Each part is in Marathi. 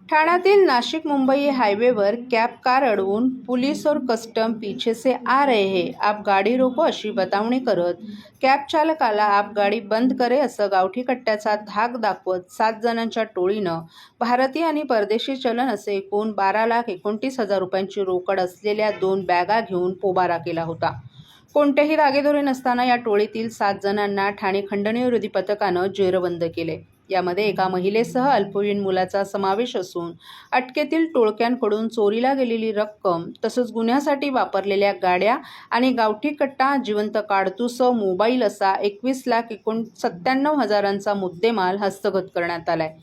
ठाण्यातील नाशिक मुंबई हायवेवर कॅब कार अडवून पुलिस और कस्टम पीछे से आ रहे हैं, आप गाडी रोको अशी बतावणी करत कॅब चालकाला आप गाडी बंद करे असं गावठी कट्ट्याचा धाक दाखवत 7 जणांच्या टोळीनं भारतीय आणि परदेशी चलन असे एकूण 12,29,000 रुपयांची रोकड असलेल्या 2 बॅगा घेऊन पोबारा केला होता। कोणतेही धागेदोरे नसताना या टोळीतील 7 जणांना ठाणे खंडणीविरोधी पथकानं जेरबंद केले। यामध्ये एका महिलेसह अल्पवयीन मुलाचा समावेश असून अटकेतील टोळक्यांकडून चोरीला गेलेली रक्कम तसंच गुन्ह्यासाठी वापरलेल्या गाड्या आणि गावठी कट्टा, जिवंत काडतूस, मोबाईल असा 21,97,000चा मुद्देमाल हस्तगत करण्यात आलाय।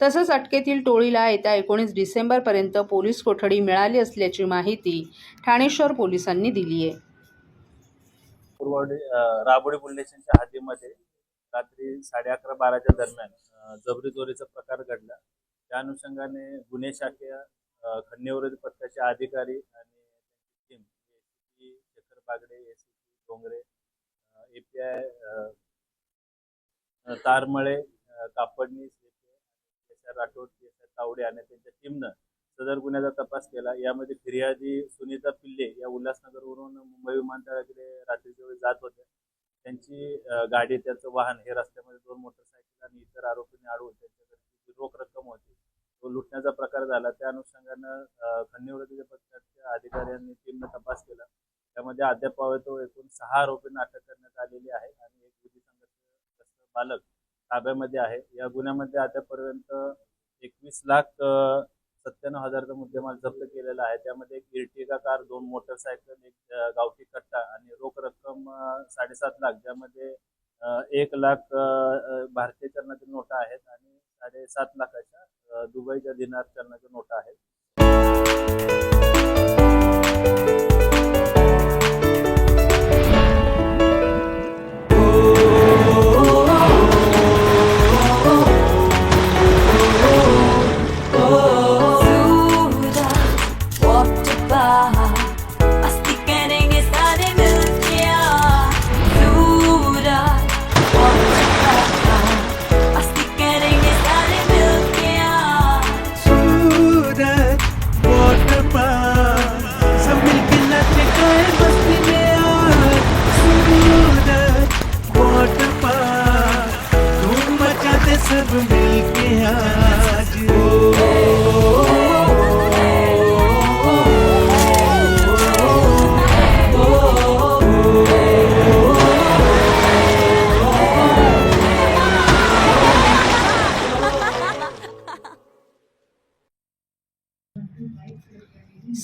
तसंच अटकेतील टोळीला येत्या 19 डिसेंबरपर्यंत पोलीस कोठडी मिळाली असल्याची माहिती ठाणे शहर पोलिसांनी दिली आहे। राबोडी पोलीस स्टेशनच्या हद्दीमध्ये रात्री 11:30-12च्या दरम्यान जबरी चोरीचा प्रकार घडला। त्या अनुषंगाने गुन्हे शाखेय खंडणीविरोधी पथकाचे अधिकारी आणि team Shekhar Bagde, ACP Dongre, API Tarmale, Kapadni, Rathod, Tawde आणि त्यांच्या टीमनं सदर गुन्ह्याचा तपास केला। यामध्ये फिर्यादी सुनीता पिल्ले या उल्हासनगरवरून मुंबई विमानतळाकडे रात्रीच्या वेळी जात होत्या। त्यांची गाडी, त्यांचं वाहन हे रस्त्यामध्ये 2 मोटरसायकल आणि इतर आरोपींनी अडवून त्यांच्याकडे रोख रक्कम होती तो लुटण्याचा प्रकार झाला। त्या अनुषंगानं खंडणीविरोधी पथकाच्या अधिकाऱ्यांनी टीमनं तपास केला। त्यामध्ये अद्याप एकूण 6 आरोपींना अटक करण्यात आलेली आहे आणि एक विधी संघर्ष बालक ताब्यामध्ये आहे। या गुन्ह्यामध्ये अद्यापर्यंत 21,97,000चा मुद्देमाल जप्त केलेला आहे। त्यामध्ये एक इर्टिगा कार, 2 मोटरसायकल, एक गावठी कट्टा आणि रोख रक्कम 7.5 लाख, ज्यामध्ये 1 लाख भारतीय चलनाच्या नोटा आहेत आणि 7.5 लाखाच्या दुबईच्या दिनार चलनाच्या नोटा आहेत। सब मिलके आज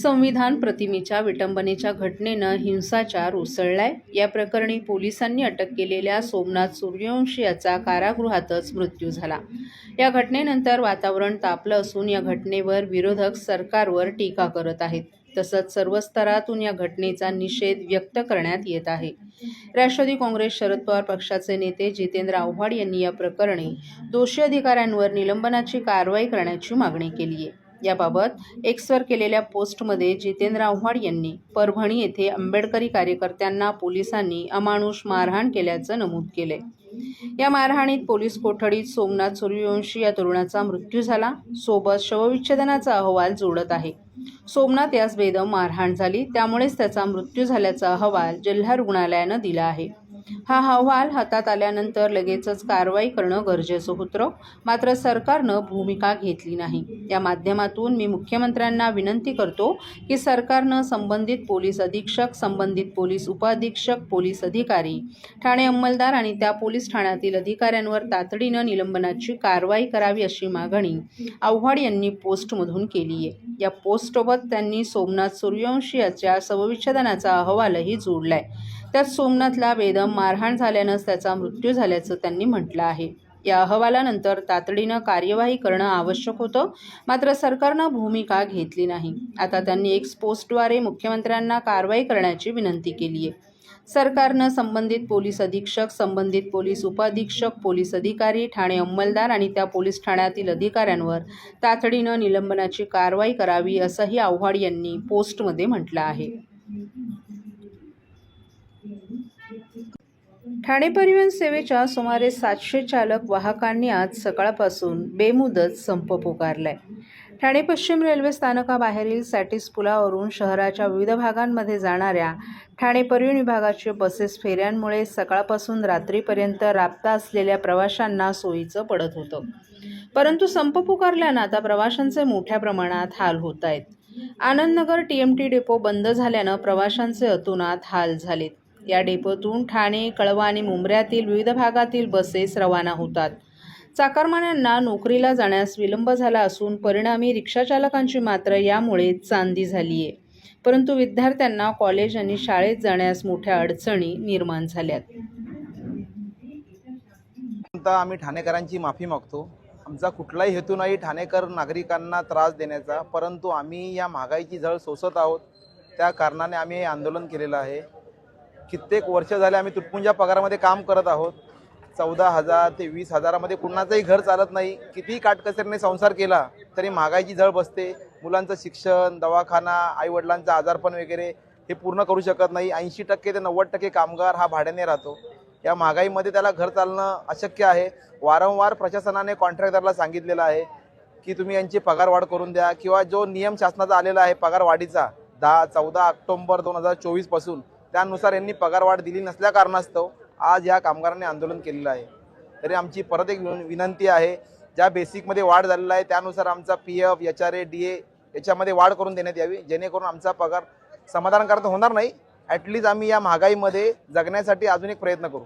संविधान प्रतिमेच्या विटंबनेच्या घटनेनं हिंसाचार उसळलाय। या प्रकरणी पोलिसांनी अटक केलेल्या सोमनाथ सूर्यवंशी याचा कारागृहातच मृत्यू झाला। या घटनेनंतर वातावरण तापलं असून या घटनेवर विरोधक सरकारवर टीका करत आहेत। तसंच सर्व स्तरातून या घटनेचा निषेध व्यक्त करण्यात येत आहे। राष्ट्रवादी काँग्रेस शरद पवार पक्षाचे नेते जितेंद्र आव्हाड यांनी या प्रकरणी दोषी अधिकाऱ्यांवर निलंबनाची कारवाई करण्याची मागणी केली आहे। याबाबत एक्सवर केलेल्या पोस्टमध्ये जितेंद्र आव्हाड यांनी परभणी येथे आंबेडकरी कार्यकर्त्यांना पोलिसांनी अमानुष मारहाण केल्याचं नमूद केले। या मारहाणीत पोलीस कोठडीत सोमनाथ सूर्यवंशी या तरुणाचा मृत्यू झाला। सोबत शवविच्छेदनाचा अहवाल जोडत आहे। सोमनाथ यास बेदम मारहाण झाली, त्यामुळेच त्याचा मृत्यू झाल्याचा अहवाल जिल्हा रुग्णालयानं दिला आहे। हा अहवाल हातात आल्यानंतर लगेचच कारवाई करणं गरजेचं होतं, मात्र सरकारनं भूमिका घेतली नाही। या माध्यमातून मी मुख्यमंत्र्यांना विनंती करतो की सरकारनं संबंधित पोलीस अधीक्षक, संबंधित पोलीस उपअधीक्षक, पोलीस अधिकारी, ठाणे अंमलदार आणि त्या पोलीस ठाण्यातील अधिकाऱ्यांवर तातडीनं निलंबनाची कारवाई करावी अशी मागणी आव्हाड यांनी पोस्टमधून केली आहे। या पोस्टसोबत त्यांनी सोमनाथ सूर्यवंशी याच्या शवविच्छेदनाचा अहवालही जोडलाय। त्यात सोमनाथला बेदम मारहाण झाल्यानंच त्याचा मृत्यू झाल्याचं त्यांनी म्हटलं आहे। या अहवालानंतर तातडीनं कार्यवाही करणं आवश्यक होतं, मात्र सरकारनं भूमिका घेतली नाही। आता त्यांनी एक्स पोस्टद्वारे मुख्यमंत्र्यांना कारवाई करण्याची विनंती केली आहे। सरकारनं संबंधित पोलीस अधीक्षक, संबंधित पोलीस उपअधीक्षक, पोलीस अधिकारी, ठाणे अंमलदार आणि त्या पोलीस ठाण्यातील अधिकाऱ्यांवर तातडीनं निलंबनाची कारवाई करावी असंही आव्हाड यांनी पोस्टमध्ये म्हटलं आहे। ठाणे परिवहन सेवेच्या सुमारे 700 चालक वाहकांनी आज सकाळपासून बेमुदत संप पुकारलाय. ठाणे पश्चिम रेल्वे स्थानकाबाहेरील सॅटिस पुलावरून शहराच्या विविध भागांमध्ये जाणाऱ्या ठाणे परिवहन विभागाच्या बसेस फेऱ्यांमुळे सकाळपासून रात्रीपर्यंत राबता असलेल्या प्रवाशांना सोयीचं पडत होतं. परंतु संप पुकारल्यानं आता प्रवाशांचे मोठ्या प्रमाणात हाल होत आहेत. आनंदनगर TMT डेपो बंद झाल्यानं प्रवाशांचे अतोनात हाल झालेत. या डेपोतून ठाणे, कळवा आणि मुंब्र्यातील विविध भागातील बसेस रवाना होतात. चाकरमान्यांना नोकरीला जाण्यास विलंब झाला असून परिणामी रिक्षाचालकांची मात्र यामुळे चांदी झाली आहे. परंतु विद्यार्थ्यांना कॉलेज आणि शाळेत जाण्यास मोठ्या अडचणी निर्माण झाल्यात. आम्ही ठाणेकरांची माफी मागतो. आमचा कुठलाही हेतू नाही ठाणेकर नागरिकांना त्रास देण्याचा, परंतु आम्ही या महागाईची झळ सोसत आहोत. त्या कारणाने आम्ही हे आंदोलन केलेलं आहे. कित्येक वर्ष झाले आम्ही तुटपुंजा पगारामध्ये काम करत आहोत. 14,000 ते 20,000मध्ये कुणाचंही घर चालत नाही. कितीही काटकसरीने संसार केला तरी महागाईची झळ बसते. मुलांचं शिक्षण, दवाखाना, आईवडिलांचं आजारपण वगैरे हे पूर्ण करू शकत नाही. 80% ते 90% कामगार हा भाड्याने राहतो. या महागाईमध्ये त्याला घर चालणं अशक्य आहे. वारंवार प्रशासनाने कॉन्ट्रॅक्टरला सांगितलेलं आहे की तुम्ही यांची पगारवाढ करून द्या, किंवा जो नियम शासनाचा आलेला आहे पगारवाढीचा 14 ऑक्टोबर 2024 पासून, त्यानुसार यांनी पगारवाढ दिली नसल्या कारणास्तव आज या कामगारांनी आंदोलन केलेलं आहे. तरी आमची परत एक विनंती आहे, ज्या बेसिकमध्ये वाढ झालेला आहे त्यानुसार आमचा PF, HRA, DA याच्यामध्ये वाढ करून देण्यात यावी, जेणेकरून आमचा पगार समाधानकारक होणार नाही. ॲटलीस्ट आम्ही या महागाईमध्ये जगण्यासाठी अजून एक प्रयत्न करू.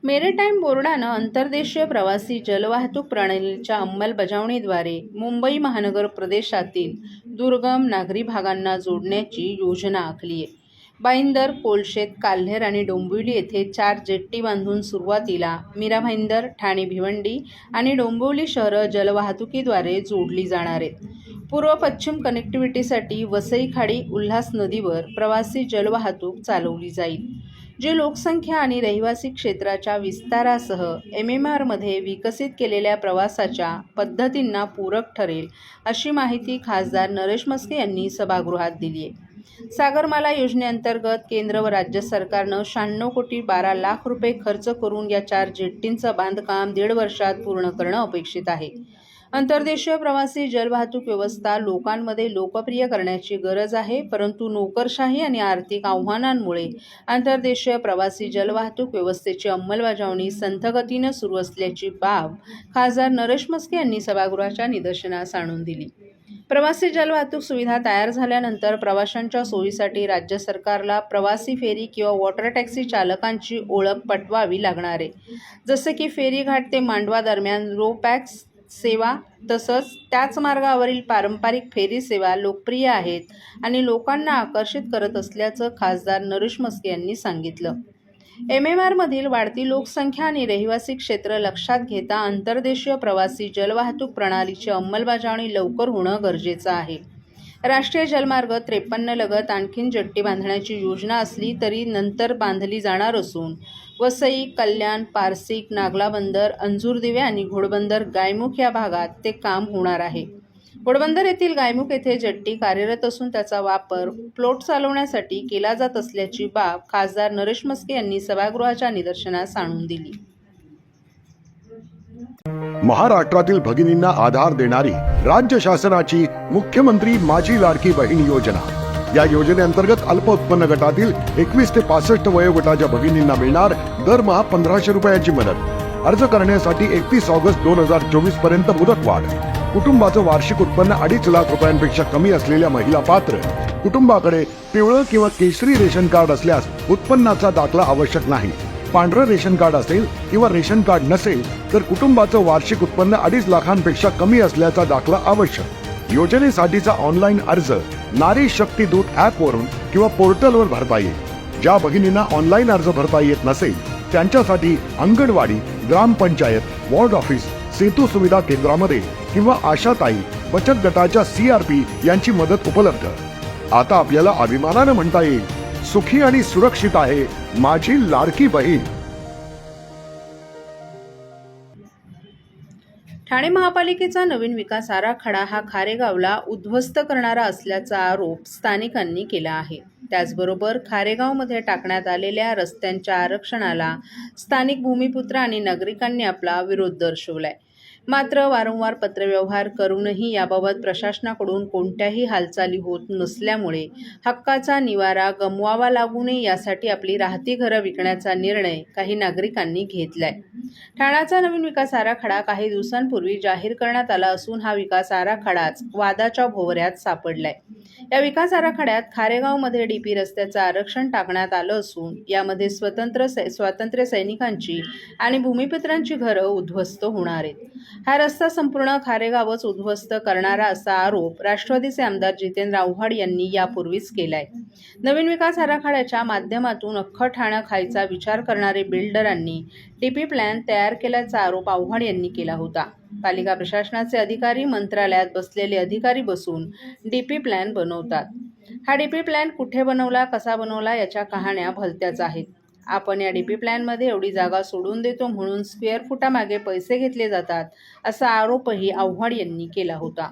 मेरीटाईम बोर्डानं आंतरदेशीय प्रवासी जलवाहतूक प्रणालीच्या अंमलबजावणीद्वारे मुंबई महानगर प्रदेशातील दुर्गम नागरी भागांना जोडण्याची योजना आखली आहे. भाईंदर, कोलशेत, काल्हेर आणि डोंबिवली येथे 4 जेट्टी बांधून सुरुवातीला मीरा भाईंदर, ठाणे भिवंडी आणि डोंबिवली शहरं जलवाहतुकीद्वारे जोडली जाणार आहेत. पूर्व-पश्चिम कनेक्टिव्हिटीसाठी वसई खाडी, उल्हास नदीवर प्रवासी जलवाहतूक चालवली जाईल, जे लोकसंख्या आणि रहिवासी क्षेत्राच्या विस्तारासह MMRमध्ये विकसित केलेल्या प्रवासाच्या पद्धतींना पूरक ठरेल, अशी माहिती खासदार नरेश म्हस्के यांनी सभागृहात दिली आहे. सागरमाला योजनेअंतर्गत केंद्र व राज्य सरकारनं 96 कोटी 12 लाख रुपये खर्च करून या 4 जेट्टींचं बांधकाम 1.5 वर्षात पूर्ण करणं अपेक्षित आहे. अंतर्देशीय प्रवासी जलवाहतूक व्यवस्था लोकांमध्ये लोकप्रिय करण्याची गरज आहे, परंतु नोकरशाही आणि आर्थिक आव्हानांमुळे अंतर्देशीय प्रवासी जलवाहतूक व्यवस्थेची अंमलबजावणी संथ गतीनं सुरू असल्याची बाब खासदार नरेश म्हस्के यांनी सभागृहाच्या निदर्शनास आणून दिली. प्रवासी जलवाहतूक सुविधा तयार झाल्यानंतर प्रवाशांच्या सोयीसाठी राज्य सरकारला प्रवासी फेरी किंवा वॉटर टॅक्सी चालकांची ओळख पटवावी लागणार आहे. जसे की फेरीघाट ते मांडवा दरम्यान रो पॅक्स सेवा, तसंच त्याच मार्गावरील पारंपरिक फेरी सेवा लोकप्रिय आहेत आणि लोकांना आकर्षित करत असल्याचं खासदार नरेश म्हस्के यांनी सांगितलं. MMRमधील वाढती लोकसंख्या आणि रहिवासी क्षेत्र लक्षात घेता आंतरदेशीय प्रवासी जलवाहतूक प्रणालीची अंमलबजावणी लवकर होणं गरजेचं आहे. राष्ट्रीय जलमार्ग 53 लगत आणखीन जेट्टी बांधण्याची योजना असली तरी नंतर बांधली जाणार असून वसई, कल्याण, पारसिक, नागला बंदर, अंजूरदिवे आणि घोडबंदर गायमुख या भागात ते काम होणार आहे. घोडबंदर येथील गायमुख येथे जेट्टी कार्यरत असून त्याचा वापर फ्लोट चालवण्यासाठी केला जात असल्याची बाब खासदार नरेश म्हस्के यांनी सभागृहाच्या निदर्शनास आणून दिली. महाराष्ट्रातील भगिनींना आधार देणारी राज्य शासनाची मुख्यमंत्री माझी लाडकी बहीण योजना. या योजनेअंतर्गत अल्प उत्पन्न गटातील 21 ते 65 वयोगटाच्या भगिनींना मिळणार दरमहा 1,500 रुपयाची मदत. अर्ज करण्यासाठी 31 ऑगस्ट 2024 पर्यंत मुदतवाढ. कुटुंबाचं वार्षिक उत्पन्न 2.5 लाख रुपयांपेक्षा कमी असलेल्या महिला पात्र. कुटुंबाकडे पिवळं किंवा केशरी रेशन कार्ड असल्यास उत्पन्नाचा दाखला आवश्यक नाही. पांढरं रेशन कार्ड असेल किंवा रेशन कार्ड नसेल तर कुटुंबाचं वार्षिक उत्पन्न 2.5 लाखांपेक्षा कमी असल्याचा दाखला आवश्यक. योजनेसाठीचा ऑनलाईन अर्ज नारी शक्ती दूत ॲपवरून किंवा पोर्टलवर भरता येईल. ज्या भगिनींना ऑनलाईन अर्ज भरता येत नसेल त्यांच्यासाठी अंगणवाडी, ग्रामपंचायत, वॉर्ड ऑफिस, सेतू सुविधा केंद्रामध्ये किंवा आशाताई बचत गटाच्या CRP यांची मदत उपलब्ध. आता आपल्याला अभिमानानं म्हणता येईल, सुखी आणि सुरक्षित आहे माझी लाडकी बहीण. ठाणे महापालिकेचा नवीन विकास आराखडा हा खारेगावला उद्ध्वस्त करणारा असल्याचा आरोप स्थानिकांनी केला आहे. त्याचबरोबर खारेगावमध्ये टाकण्यात आलेल्या रस्त्यांच्या आरक्षणाला स्थानिक भूमिपुत्र आणि नागरिकांनी आपला विरोध दर्शवलाय. मात्र वारंवार पत्रव्यवहार करूनही याबाबत प्रशासनाकडून कोणत्याही हालचाली होत नसल्यामुळे हक्काचा निवारा गमवावा लागू नये यासाठी आपली राहती घरं विकण्याचा निर्णय काही नागरिकांनी घेतलाय. ठाण्याचा नवीन विकास आराखडा काही दिवसांपूर्वी जाहीर करण्यात आला असून हा विकास आराखडाच वादाच्या भोवऱ्यात सापडलाय. या विकास आराखड्यात खारेगावमध्ये डीपी रस्त्याचं आरक्षण टाकण्यात आलं असून यामध्ये स्वातंत्र्य सैनिकांची आणि भूमिपुत्रांची घरं उद्ध्वस्त होणार आहेत. हा रस्ता संपूर्ण खारेगावच उद्ध्वस्त करणारा असा आरोप राष्ट्रवादीचे आमदार जितेंद्र आव्हाड यांनी यापूर्वीच केलाय. नवीन विकास आराखड्याच्या माध्यमातून अख्खं ठाणं खायचा विचार करणारे बिल्डरांनी डीपी प्लॅन तयार केल्याचा आरोप आव्हाड यांनी केला होता. पालिका प्रशासनाचे अधिकारी मंत्रालयात बसलेले अधिकारी बसून डीपी प्लॅन बनवतात. हा डीपी प्लॅन कुठे बनवला, कसा बनवला याच्या कहाण्या भलत्याच आहेत. आपण या डीपी प्लॅनमध्ये एवढी जागा सोडून देतो म्हणून स्क्वेअर फुटामागे पैसे घेतले जातात असा आरोपही आव्हाड यांनी केला होता.